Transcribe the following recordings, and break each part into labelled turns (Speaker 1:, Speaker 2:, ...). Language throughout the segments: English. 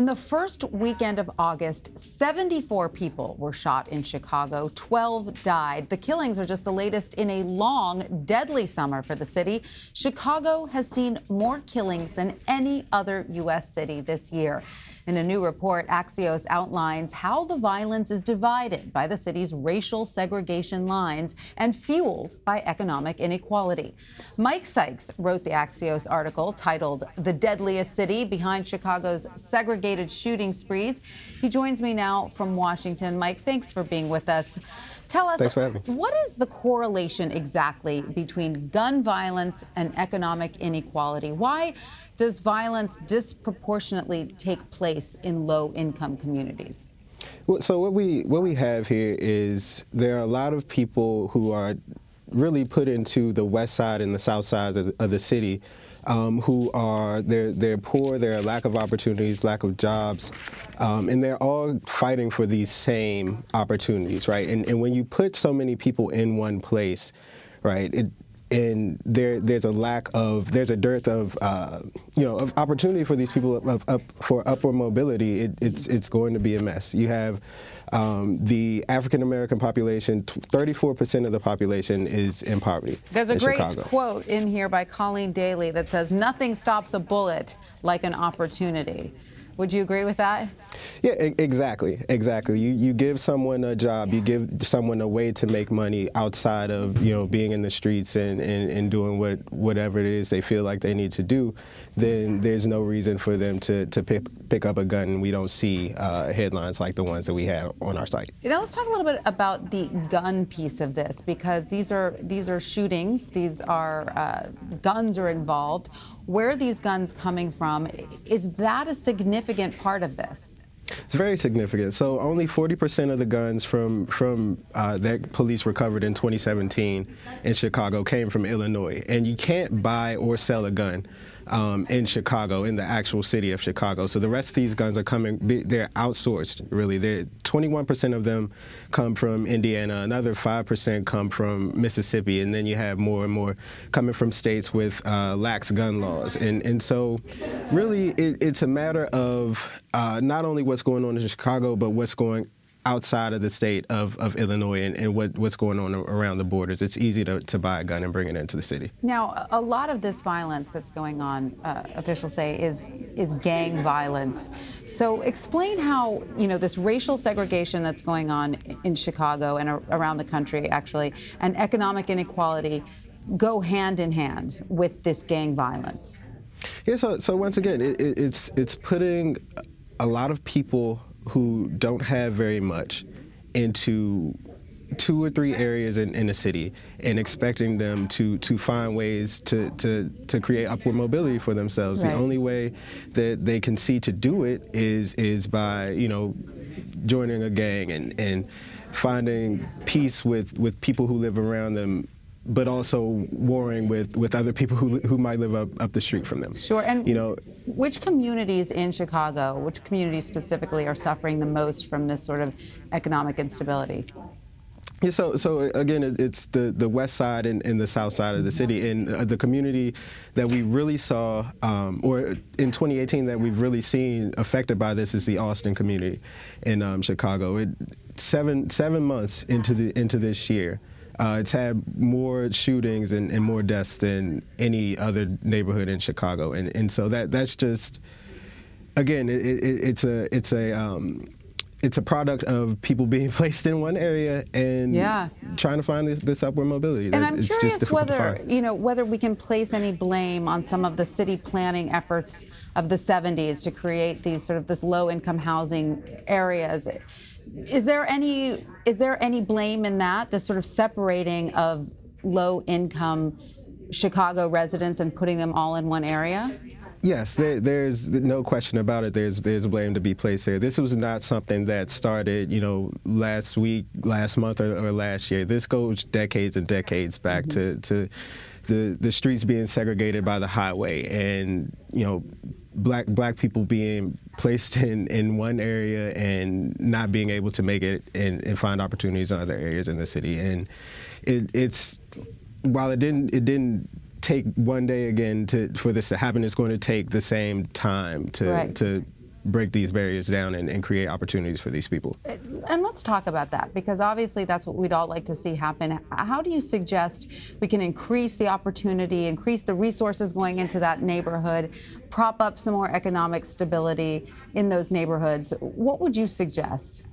Speaker 1: In the first weekend of August, 74 people were shot in Chicago. 12 died. The killings are just the latest in a long, deadly summer for the city. Chicago has seen more killings than any other U.S. city this year. In a new report, Axios outlines how the violence is divided by the city's racial segregation lines and fueled by economic inequality. Mike Sykes wrote the Axios article titled "The Deadliest City Behind Chicago's Segregated Shooting Sprees." He joins me now from Washington. Mike, thanks for being with us. Tell us,
Speaker 2: thanks for having me.
Speaker 1: What is the correlation exactly between gun violence and economic inequality? Why does violence disproportionately take place in low-income communities?
Speaker 2: Well, so what we have here is there are a lot of people who are really put into the west side and the south side of the city who are they're poor, there are lack of opportunities, lack of jobs, and they're all fighting for these same opportunities, right? And when you put so many people in one place, right, there's a dearth of of opportunity for these people for upward mobility. It's going to be a mess. You have the African American population, 34% of the population is in poverty.
Speaker 1: There's a great
Speaker 2: Chicago.
Speaker 1: Quote in here by Colleen Daly that says, "Nothing stops a bullet like an opportunity." Would you agree with that?
Speaker 2: Yeah, exactly. You give someone a job, you give someone a way to make money outside of being in the streets and doing whatever it is they feel like they need to do. Then there's no reason for them to pick up a gun, and we don't see headlines like the ones that we have on our site.
Speaker 1: Now let's talk a little bit about the gun piece of this, because these are shootings, these are guns are involved. Where are these guns coming from? Is that a significant part of this?
Speaker 2: It's very significant. So only 40% of the guns from that police recovered in 2017 in Chicago came from Illinois. And you can't buy or sell a gun in Chicago, in the actual city of Chicago. So the rest of these guns are they're outsourced, really. 21% of them come from Indiana, another 5% come from Mississippi, and then you have more and more coming from states with lax gun laws. And so really it's a matter of not only what's going on in Chicago, but what's going outside of the state of Illinois and what's going on around the borders. It's easy to buy a gun and bring it into the city.
Speaker 1: Now, a lot of this violence that's going on, officials say, is gang violence. So explain how, this racial segregation that's going on in Chicago and around the country, actually, and economic inequality go hand in hand with this gang violence.
Speaker 2: Yeah, so once again, it's putting a lot of people who don't have very much into 2 or 3 areas in the city and expecting them to find ways to create upward mobility for themselves. Right. The only way that they can see to do it is by, joining a gang and finding peace with people who live around them, but also warring with other people who might live up the street from them.
Speaker 1: Sure. And which communities in Chicago, which communities specifically, are suffering the most from this sort of economic instability?
Speaker 2: Yeah, so again, it's the west side and the south side of the city. And the community that we really saw, or in 2018 that we've really seen affected by this, is the Austin community in Chicago. 7 months into this year, it's had more shootings and more deaths than any other neighborhood in Chicago, and so that's just, again, it's a product of people being placed in one area and trying to find this upward mobility.
Speaker 1: And I'm curious whether we can place any blame on some of the city planning efforts of the 70s to create this low-income housing areas. Is there any blame in that, this sort of separating of low-income Chicago residents and putting them all in one area?
Speaker 2: Yes, there's no question about it. There's blame to be placed there. This was not something that started, last week, last month, or last year. This goes decades and decades back to the streets being segregated by the highway, and black people being placed in one area and not being able to make it and find opportunities in other areas in the city. And it's while it didn't take one day again for this to happen, it's going to take the same time to break these barriers down and create opportunities for these people.
Speaker 1: And let's talk about that, because obviously that's what we'd all like to see happen. How do you suggest we can increase the opportunity, increase the resources going into that neighborhood, prop up some more economic stability in those neighborhoods? What would you suggest?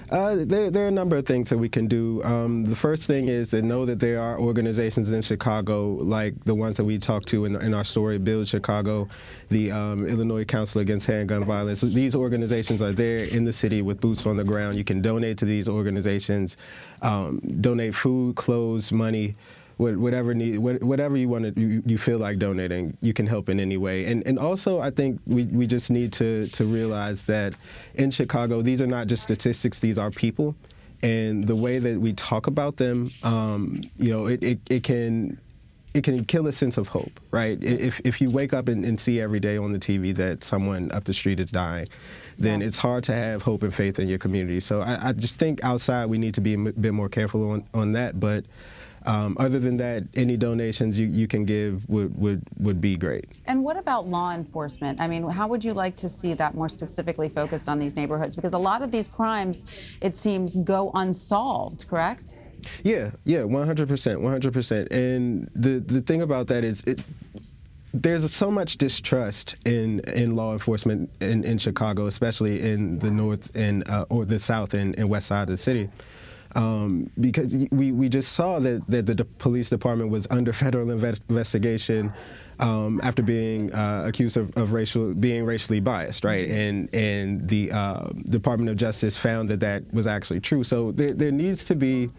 Speaker 2: There are a number of things that we can do. The first thing is to know that there are organizations in Chicago, like the ones that we talked to in our story, Build Chicago, the Illinois Council Against Handgun Violence. These organizations are there in the city with boots on the ground. You can donate to these organizations, donate food, clothes, money, whatever you want to, you feel like donating, you can help in any way. And also, I think we just need to realize that in Chicago, these are not just statistics; these are people, and the way that we talk about them, it can kill a sense of hope, right? If you wake up and see every day on the TV that someone up the street is dying, then it's hard to have hope and faith in your community. So I just think outside we need to be a bit more careful on that, but. Other than that, any donations you can give would be great.
Speaker 1: And what about law enforcement? I mean, how would you like to see that more specifically focused on these neighborhoods? Because a lot of these crimes, it seems, go unsolved, correct?
Speaker 2: Yeah, 100%. And the thing about that is there's so much distrust in law enforcement in Chicago, especially in the north and or the south and west side of the city. Because we just saw that the police department was under federal investigation after being accused of being racially biased, right? And the Department of Justice found that was actually true. So there needs to be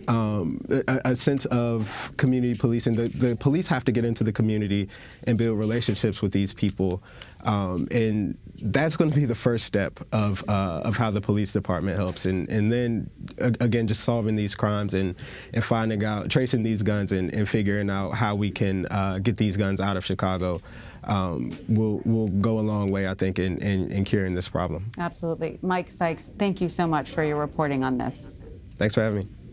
Speaker 2: a sense of community policing. The police have to get into the community and build relationships with these people, and that's going to be the first step of how the police department helps. And then again, just solving these crimes and finding out, tracing these guns and figuring out how we can get these guns out of Chicago. Will go a long way, I think, in curing this problem.
Speaker 1: Absolutely. Mike Sykes, thank you so much for your reporting on this.
Speaker 2: Thanks for having me.